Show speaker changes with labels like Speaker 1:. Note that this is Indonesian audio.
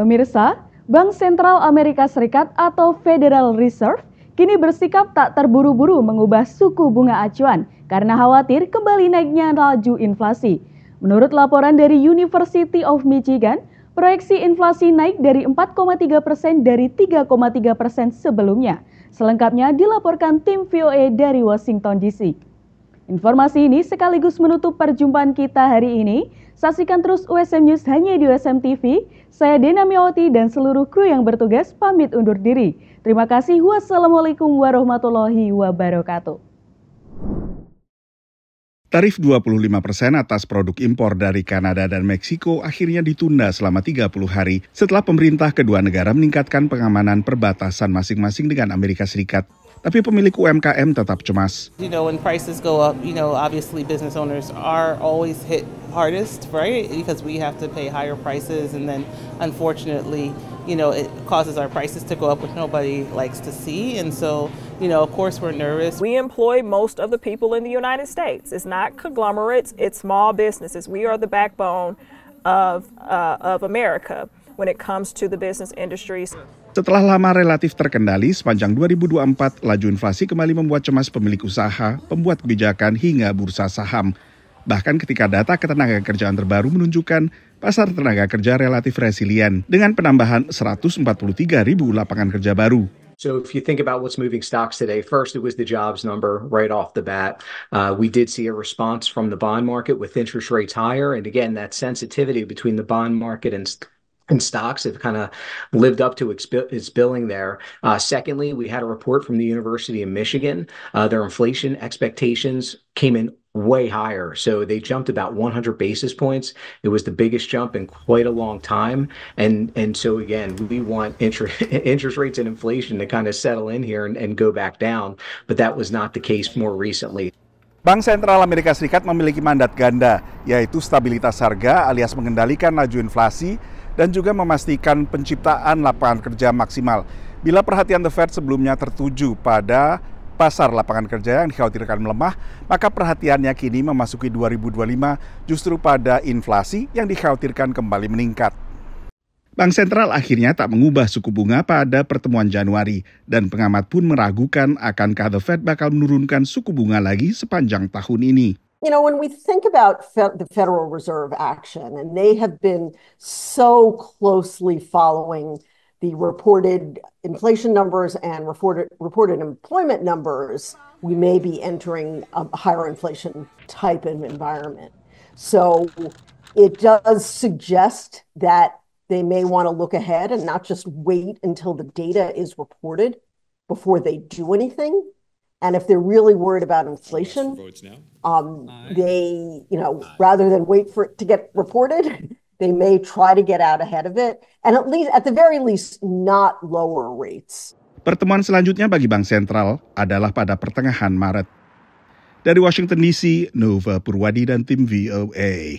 Speaker 1: Pemirsa, Bank Sentral Amerika Serikat atau Federal Reserve kini bersikap tak terburu-buru mengubah suku bunga acuan karena khawatir kembali naiknya laju inflasi. Menurut laporan dari University of Michigan, proyeksi inflasi naik dari 4,3% dari 3,3% sebelumnya. Selengkapnya dilaporkan tim VOA dari Washington DC. Informasi ini sekaligus menutup perjumpaan kita hari ini. Saksikan terus USM News hanya di USM TV. Saya Dena Miawati dan seluruh kru yang bertugas pamit undur diri. Terima kasih. Wassalamualaikum warahmatullahi wabarakatuh.
Speaker 2: Tarif 25% atas produk impor dari Kanada dan Meksiko akhirnya ditunda selama 30 hari setelah pemerintah kedua negara meningkatkan pengamanan perbatasan masing-masing dengan Amerika Serikat. Tapi pemilik UMKM tetap cemas.
Speaker 3: When prices go up, obviously business owners are always hit hardest, right? Because we have to pay higher prices, and then unfortunately, it causes our prices to go up, which nobody likes to see. And so, of course, we're nervous.
Speaker 4: We employ most of the people in the United States. It's not conglomerates; it's small businesses. We are the backbone of America when it comes to the business industries.
Speaker 2: Setelah lama relatif terkendali, sepanjang 2024, laju inflasi kembali membuat cemas pemilik usaha, pembuat kebijakan, hingga bursa saham. Bahkan ketika data ketenagakerjaan terbaru menunjukkan pasar tenaga kerja relatif resilient dengan penambahan 143.000 lapangan kerja baru.
Speaker 5: So if you think about what's moving stocks today, first it was the jobs number right off the bat. We did see a response from the bond market with interest rates higher. And again, that sensitivity between the bond market and stocks have kind of lived up to its billing there. Secondly, we had a report from the University of Michigan. Their inflation expectations came in way higher. So they jumped about 100 basis points. It was the biggest jump in quite a long time. And so again, we want interest rates and inflation to kind of settle in here and go back down. But that was not the case more recently.
Speaker 2: Bank Sentral Amerika Serikat memiliki mandat ganda, yaitu stabilitas harga alias mengendalikan laju inflasi dan juga memastikan penciptaan lapangan kerja maksimal. Bila perhatian The Fed sebelumnya tertuju pada pasar lapangan kerja yang dikhawatirkan melemah, maka perhatiannya kini memasuki 2025 justru pada inflasi yang dikhawatirkan kembali meningkat. Bank Sentral akhirnya tak mengubah suku bunga pada pertemuan Januari dan pengamat pun meragukan akankah The Fed bakal menurunkan suku bunga lagi sepanjang tahun ini.
Speaker 6: When we think about the Federal Reserve action, and they have been so closely following the reported inflation numbers and reported employment numbers, we may be entering a higher inflation type of environment. So it does suggest that they may want to look ahead and not just wait until the data is reported before they do anything. And if they're really worried about inflation, they, rather than wait for it to get reported, they may try to get out ahead of it, and at the very least, not lower rates.
Speaker 2: Pertemuan selanjutnya bagi Bank Sentral adalah pada pertengahan Maret. Dari Washington DC, Nova Purwadi dan tim VOA.